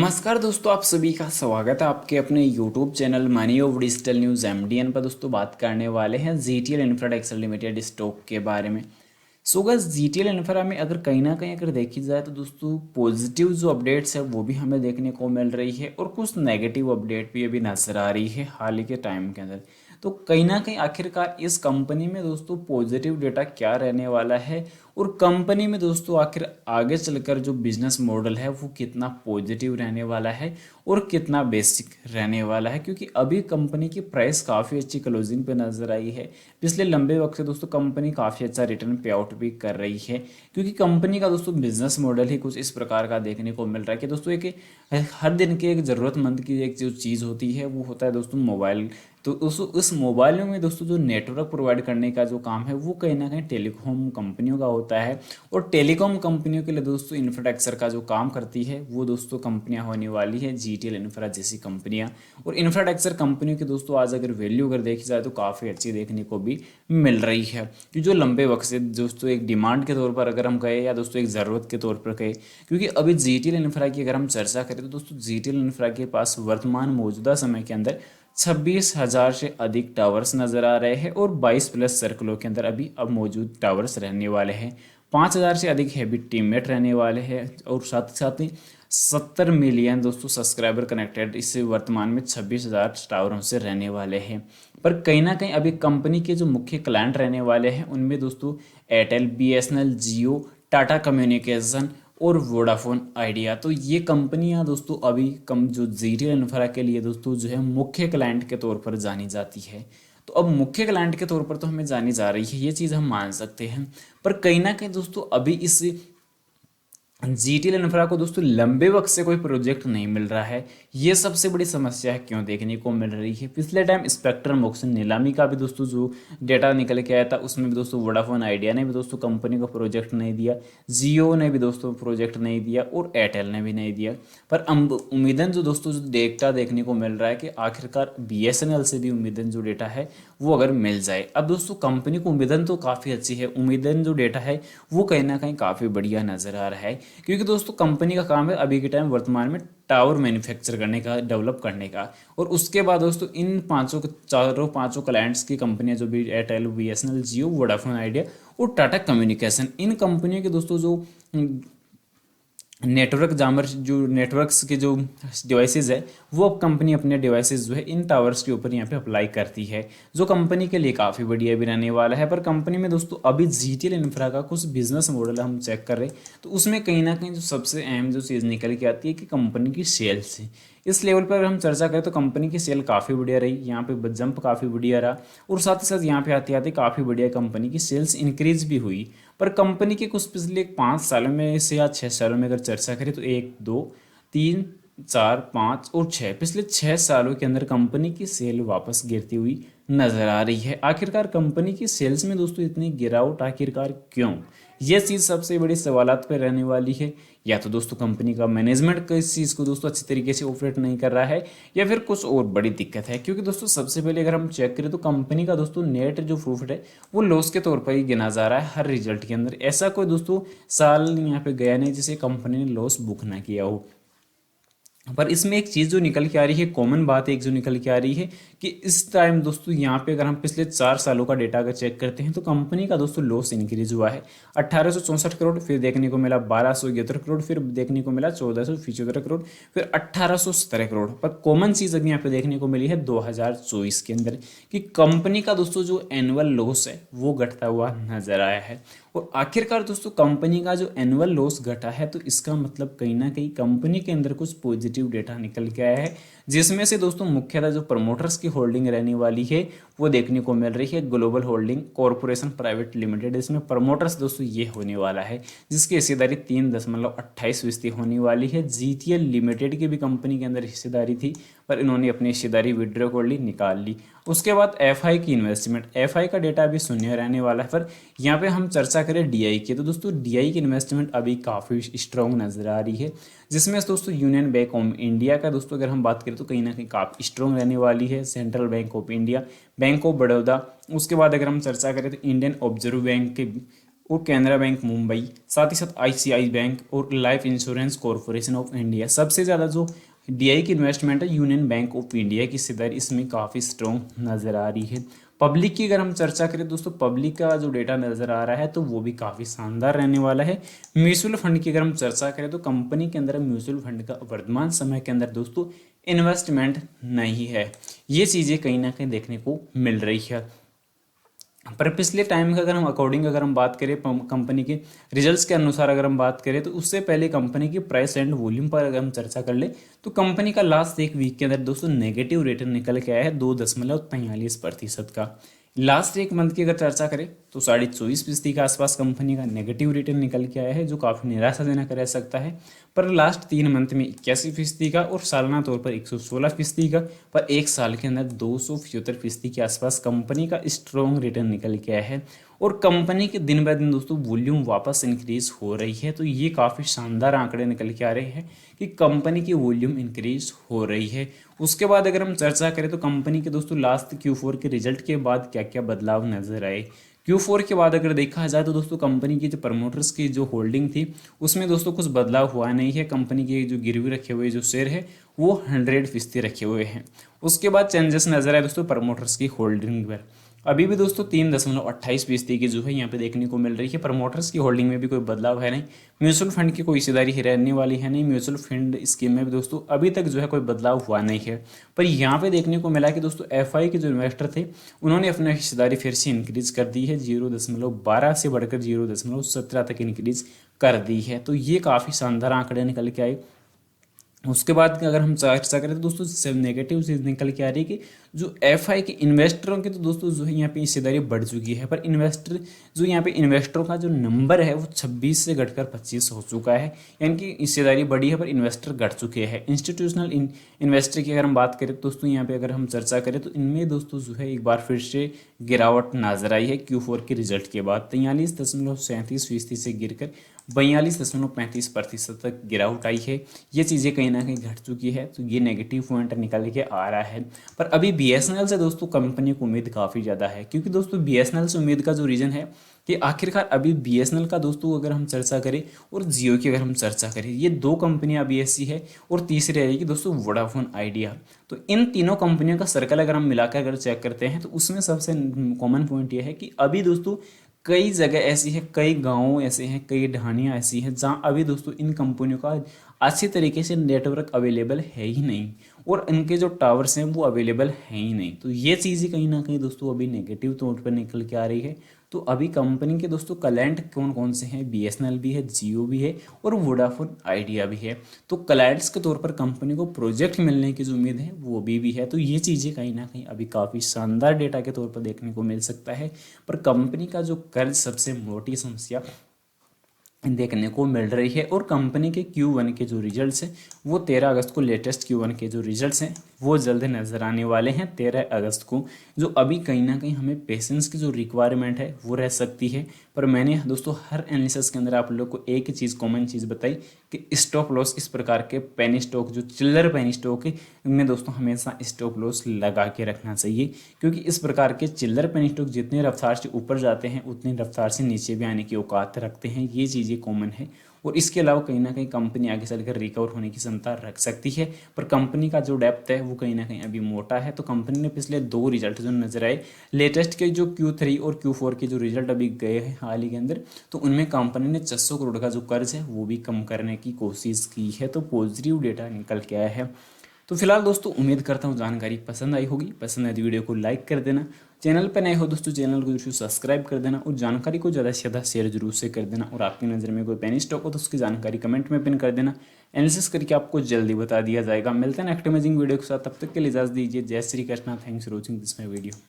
नमस्कार दोस्तों, आप सभी का स्वागत है आपके अपने YouTube channel money of digital news MDN पर। दोस्तों बात करने वाले हैं GTL इंफ्राटेक लिमिटेड स्टॉक के बारे में। सो गाइस, GTL इंफ्रा में अगर कहीं ना कहीं अगर देखी जाए तो दोस्तों पॉजिटिव जो अपडेट्स है वो भी हमें देखने को मिल रही है और कुछ नेगेटिव अपडेट भी अभी नजर आ रही है हाल ही के टाइम के अंदर। तो कहीं ना कहीं आखिरकार इस कंपनी में दोस्तों पॉजिटिव डेटा क्या रहने वाला है और कंपनी में दोस्तों आखिर आगे चलकर जो बिजनेस मॉडल है वो कितना पॉजिटिव रहने वाला है और कितना बेसिक रहने वाला है, क्योंकि अभी कंपनी की प्राइस काफ़ी अच्छी क्लोजिंग पे नजर आई है। पिछले लंबे वक्त से दोस्तों कंपनी काफ़ी अच्छा रिटर्न पे आउट भी कर रही है, क्योंकि कंपनी का दोस्तों बिजनेस मॉडल ही कुछ इस प्रकार का देखने को मिल रहा है कि दोस्तों एक हर दिन के एक ज़रूरतमंद की एक जो चीज़ होती है वो होता है दोस्तों मोबाइल। तो उस मोबाइलों में दोस्तों जो नेटवर्क प्रोवाइड करने का जो काम है वो कहीं ना कहीं टेलीकॉम कंपनियों का होता है। और टेलीकॉम कंपनियों के लिए दोस्तों इंफ्रास्ट्रक्चर का जो काम करती है वो दोस्तों कंपनियां होने वाली है GTL इंफ्रा जैसी कंपनियां। और इंफ्रास्ट्रक्चर कंपनियों की दोस्तों आज अगर वैल्यू अगर देखी जाए तो काफ़ी अच्छी देखने को भी मिल रही है, कि जो लंबे वक्त से दोस्तों एक डिमांड के तौर पर अगर हम कहें या दोस्तों एक ज़रूरत के तौर पर कहें, क्योंकि अभी GTL इंफ्रा की अगर हम चर्चा करें तो दोस्तों GTL इंफ्रा के पास वर्तमान मौजूदा समय के अंदर 26,000 से अधिक टावर्स नजर आ रहे हैं और 22 प्लस सर्कलों के अंदर अभी अब मौजूद टावर्स रहने वाले हैं। 5,000 से अधिक हैवी टीममेट रहने वाले हैं और साथ साथ ही 70 मिलियन दोस्तों सब्सक्राइबर कनेक्टेड इससे वर्तमान में 26,000 टावरों से रहने वाले हैं। पर कहीं ना कहीं अभी कंपनी के जो मुख्य क्लाइंट रहने वाले हैं उनमें दोस्तों एयरटेल, BSNL, जियो, टाटा कम्युनिकेशन और वोडाफोन आइडिया। तो ये कंपनियां दोस्तों अभी कम जो GTL इंफ्रा के लिए दोस्तों जो है मुख्य क्लाइंट के तौर पर जानी जाती है। तो अब मुख्य क्लाइंट के तौर पर तो हमें जानी जा रही है, ये चीज़ हम मान सकते हैं। पर कहीं ना कहीं दोस्तों अभी इस GTL इंफ्रा को दोस्तों लंबे वक्त से कोई प्रोजेक्ट नहीं मिल रहा है। ये सबसे बड़ी समस्या है क्यों देखने को मिल रही है। पिछले टाइम स्पेक्ट्रम ऑक्शन नीलामी का भी दोस्तों जो डेटा निकल के आया था उसमें भी दोस्तों वोडाफोन आइडिया ने भी दोस्तों कंपनी को प्रोजेक्ट नहीं दिया, जियो ने भी दोस्तों प्रोजेक्ट नहीं दिया और एयरटेल ने भी नहीं दिया। पर उम्मीदन जो दोस्तों जो डेटा देखने को मिल रहा है कि आखिरकार BSNL से भी उम्मीदन जो डेटा है वो अगर मिल जाए। अब दोस्तों कंपनी को उम्मीदन तो काफ़ी अच्छी है, उम्मीदन जो डेटा है वो कहीं ना कहीं काफ़ी बढ़िया नज़र आ रहा है, क्योंकि दोस्तों कंपनी का काम है अभी के टाइम वर्तमान में टावर मैन्युफैक्चर करने का, डेवलप करने का। और उसके बाद दोस्तों इन चारों पांचों क्लाइंट्स की कंपनियां जो भी एयरटेल, BSNL, जियो, वोडाफोन आइडिया और टाटा कम्युनिकेशन, इन कंपनियों के दोस्तों जो नेटवर्क जामर जो नेटवर्क्स के जो डिवाइसेज है वो अब कंपनी अपने डिवाइसेज जो है इन टावर्स के ऊपर यहाँ पे अप्लाई करती है, जो कंपनी के लिए काफ़ी बढ़िया भी रहने वाला है। पर कंपनी में दोस्तों अभी GTL इंफ्रा का कुछ बिजनेस मॉडल हम चेक कर रहे हैं तो उसमें कहीं ना कहीं जो सबसे अहम जो चीज़ निकल के आती है कि कंपनी की सेल्स है। इस लेवल पर अगर हम चर्चा करें तो कंपनी की सेल काफ़ी बढ़िया रही, यहाँ पे जंप काफ़ी बढ़िया रहा और साथ ही साथ यहाँ पे आते आते काफ़ी बढ़िया कंपनी की सेल्स इंक्रीज भी हुई। पर कंपनी के कुछ पिछले 5 सालों में से या 6 सालों में अगर चर्चा करें तो 1, 2, 3, 4, 5 और 6, पिछले 6 सालों के अंदर कंपनी की सेल वापस गिरती हुई नजर आ रही है। आखिरकार कंपनी की सेल्स में दोस्तों इतनी गिरावट आखिरकार क्यों, यह चीज़ सबसे बड़ी सवालात पे रहने वाली है। या तो दोस्तों कंपनी का मैनेजमेंट इस चीज़ को दोस्तों अच्छी तरीके से ऑपरेट नहीं कर रहा है या फिर कुछ और बड़ी दिक्कत है। क्योंकि दोस्तों सबसे पहले अगर हम चेक करें तो कंपनी का दोस्तों नेट जो प्रॉफिट है वो लॉस के तौर पर ही गिना जा रहा है हर रिजल्ट के अंदर। ऐसा कोई दोस्तों साल यहाँ पे गया नहीं जिसे कंपनी ने लॉस बुक ना किया हो। पर इसमें एक चीज़ जो निकल के आ रही है, कॉमन बात एक जो निकल के आ रही है कि इस टाइम दोस्तों यहाँ पे अगर हम पिछले 4 सालों का डेटा अगर चेक करते हैं तो कंपनी का दोस्तों लॉस इंक्रीज हुआ है। 1864 करोड़, फिर देखने को मिला 1271 करोड़, फिर देखने को मिला 1475 करोड़, फिर 1817 करोड़। पर कॉमन चीज़ अभी यहाँ पे देखने को मिली है 2024 के अंदर कि कंपनी का दोस्तों जो एनुअल लॉस है वो घटता हुआ नजर आया है। और आखिरकार दोस्तों कंपनी का जो एनुअल लॉस घटा है तो इसका मतलब कहीं ना कहीं कंपनी के अंदर कुछ पॉजिटिव डेटा निकल के आया है, जिसमें से दोस्तों मुख्यतः जो प्रमोटर्स की होल्डिंग रहने वाली है वो देखने को मिल रही है global holding corporation private limited. इसमें प्रमोटर्स दोस्तों ये होने वाला है जिसकी हिस्सेदारी 3.28% होने वाली है। GTL लिमिटेड की भी कंपनी के अंदर हिस्सेदारी थी पर इन्होंने अपनी हिस्सेदारी विड्रॉ कर ली, निकाल ली। उसके बाद FI की इन्वेस्टमेंट, FI का डेटा अभी शून्य रहने वाला है। पर यहाँ पे हम चर्चा करें DI की तो दोस्तों DI की इन्वेस्टमेंट अभी काफ़ी स्ट्रॉन्ग नजर आ रही है, जिसमें दोस्तों यूनियन बैंक ऑफ इंडिया का दोस्तों अगर हम बात करें तो कहीं ना कहीं काफ़ी स्ट्रॉन्ग रहने वाली है। Central bank of India, bank of Baroda, उसके बाद अगर हम चर्चा करें तो इंडियन ऑब्जर्व बैंक के और कैनरा बैंक मुंबई, साथ ही साथ आईसीआई बैंक और life insurance corporation of India. सबसे ज़्यादा जो डीआई की इन्वेस्टमेंट है यूनियन बैंक ऑफ इंडिया की हिस्सेदारी इसमें काफ़ी स्ट्रॉन्ग नज़र आ रही है। पब्लिक की अगर हम चर्चा करें दोस्तों, पब्लिक का जो डेटा नज़र आ रहा है तो वो भी काफ़ी शानदार रहने वाला है। म्यूचुअल फंड की अगर हम चर्चा करें तो कंपनी के अंदर म्यूचुअल फंड का वर्तमान समय के अंदर दोस्तों इन्वेस्टमेंट नहीं है। ये चीज़ें कहीं ना कहीं देखने को मिल रही है। पर पिछले टाइम का अगर हम बात करें कंपनी के रिजल्ट्स के अनुसार अगर हम बात करें तो उससे पहले कंपनी की प्राइस एंड वॉल्यूम पर अगर हम चर्चा कर ले तो कंपनी का लास्ट एक वीक के अंदर दोस्तों नेगेटिव रिटर्न निकल के आया है 2.43% का। लास्ट एक मंथ की अगर चर्चा करें तो 24.5% के आसपास कंपनी का नेगेटिव रिटर्न निकल के आया है, जो काफ़ी निराशाजनक रह सकता है। पर लास्ट 3 मंथ में 81% का और सालाना तौर पर 116% का, पर एक साल के अंदर 275% के आसपास कंपनी का स्ट्रॉन्ग रिटर्न निकल के आया है। और कंपनी के दिन ब दिन दोस्तों वॉल्यूम वापस इंक्रीज हो रही है, तो ये काफ़ी शानदार आंकड़े निकल के आ रहे हैं कि कंपनी की वॉल्यूम इंक्रीज हो रही है। उसके बाद अगर हम चर्चा करें तो कंपनी के दोस्तों लास्ट Q4 के रिजल्ट के बाद क्या क्या बदलाव नजर आए। Q4 के बाद अगर देखा जाए तो दोस्तों कंपनी की जो प्रमोटर्स की जो होल्डिंग थी उसमें दोस्तों कुछ बदलाव हुआ नहीं है। कंपनी के जो गिरवी रखे हुए जो शेयर है वो 100% रखे हुए हैं। उसके बाद चेंजेस नजर आए दोस्तों प्रमोटर्स की होल्डिंग पर। अभी भी दोस्तों 3.28% की जो है यहाँ पे देखने को मिल रही है। प्रमोटर्स की होल्डिंग में भी कोई बदलाव है नहीं। म्यूचुअल फंड की कोई हिस्सेदारी रहने वाली है नहीं। म्यूचुअल फंड स्कीम में भी दोस्तों अभी तक जो है कोई बदलाव हुआ नहीं है। पर यहाँ पे देखने को मिला कि दोस्तों एफआई के जो इन्वेस्टर थे उन्होंने अपना हिस्सेदारी फिर से इंक्रीज कर दी है, 0.12 से बढ़कर 0.17 तक इंक्रीज कर दी है। तो ये काफ़ी शानदार आंकड़े निकल के आए। उसके बाद अगर हम चर्चा करें तो दोस्तों नेगेटिव चीज निकल के आ रही है कि जो एफआई के इन्वेस्टरों की तो दोस्तों जो है यहाँ पे हिस्सेदारी बढ़ चुकी है, पर इन्वेस्टरों का जो नंबर है वो 26 से घटकर 25 हो चुका है। यानी कि हिस्सेदारी बढ़ी है पर इन्वेस्टर घट चुके हैं। इंस्टीट्यूशनल इन्वेस्टर की अगर हम बात करें तो दोस्तों यहाँ पे अगर हम चर्चा करें तो इनमें दोस्तों जो है एक बार फिर से गिरावट नजर आई है Q4 के रिजल्ट के बाद। 43.37% से गिरकर 42.35% तक गिरावट आई है। ये चीज़ें कहीं ना कहीं घट चुकी है, तो ये नेगेटिव पॉइंट निकल के आ रहा है। पर अभी बीएसएनएल से दोस्तों कंपनी को उम्मीद काफ़ी ज़्यादा है, क्योंकि दोस्तों बीएसएनएल से उम्मीद का जो रीज़न है कि आखिरकार अभी बीएसएनएल का दोस्तों अगर हम चर्चा करें और जियो की अगर हम चर्चा करें, ये 2 कंपनियां अभी ऐसी है और तीसरी रहेगी दोस्तों वोडाफोन आइडिया। तो इन तीनों कंपनियों का सर्कल अगर हम मिलाकर अगर चेक करते हैं तो उसमें सबसे कॉमन पॉइंट यह है कि अभी दोस्तों कई जगह ऐसी है, कई गाँव ऐसे हैं, कई ढानियाँ ऐसी हैं जहाँ अभी दोस्तों इन कंपनियों का अच्छी तरीके से नेटवर्क अवेलेबल है ही नहीं और इनके जो टावर्स हैं वो अवेलेबल हैं ही नहीं। तो ये चीज़ें कहीं ना कहीं दोस्तों अभी नेगेटिव तौर पर निकल के आ रही है। तो अभी कंपनी के दोस्तों क्लाइंट कौन कौन से हैं, बीएसएनएल भी है, जियो भी है और वोडाफोन आइडिया भी है। तो क्लाइंट्स के तौर पर कंपनी को प्रोजेक्ट मिलने की जो उम्मीद है वो भी है। तो ये चीज़ें कहीं ना कहीं अभी काफ़ी शानदार डेटा के तौर पर देखने को मिल सकता है। पर कंपनी का जो कर्ज सबसे मोटी समस्या देखने को मिल रही है और कंपनी के Q1 के जो रिजल्ट्स हैं वो 13 अगस्त को, लेटेस्ट Q1 के जो रिजल्ट्स हैं वो जल्द नज़र आने वाले हैं 13 अगस्त को। जो अभी कहीं ना कहीं हमें पेशेंस की जो रिक्वायरमेंट है वो रह सकती है। पर मैंने दोस्तों हर एनालिसिस के अंदर आप लोग को एक ही चीज़, कॉमन चीज़ बताई कि स्टॉप लॉस इस प्रकार के पेनी स्टॉक, जो चिल्लर पेनी स्टॉक है, इनमें दोस्तों हमेशा स्टॉप लॉस लगा के रखना चाहिए, क्योंकि इस प्रकार के चिल्लर पेनी स्टॉक जितनी रफ्तार से ऊपर जाते हैं उतनी रफ्तार से नीचे भी आने की औकात रखते हैं। ये चीज़ें कॉमन है। और इसके अलावा कहीं ना कहीं कंपनी आगे चलकर रिकवर होने की क्षमता रख सकती है। पर कंपनी का जो डेप्थ है वो कहीं ना कहीं अभी मोटा है। तो कंपनी ने पिछले 2 रिजल्ट जो नजर आए, लेटेस्ट के जो Q3 और Q4 के जो रिजल्ट अभी गए हैं हाल ही के अंदर, तो उनमें कंपनी ने 600 करोड़ का जो कर्ज है वो भी कम करने की कोशिश की है। तो पॉजिटिव डेटा निकल के आया है। तो फिलहाल दोस्तों उम्मीद करता हूँ जानकारी पसंद आई होगी। पसंद आई तो वीडियो को लाइक कर देना, चैनल पर नए हो दोस्तों चैनल को जरूर सब्सक्राइब कर देना और जानकारी को ज़्यादा से ज़्यादा शेयर जरूर से कर देना। और आपकी नज़र में कोई पेनी स्टॉक हो तो उसकी जानकारी कमेंट में पिन कर देना, एनालिसिस करके आपको जल्दी बता दिया जाएगा। मिलते हैं नेक्स्ट अमेजिंग वीडियो के साथ, तब तक के लिए इजाज़त दीजिए। जय Shri Krishna. Thanks for watching this my video.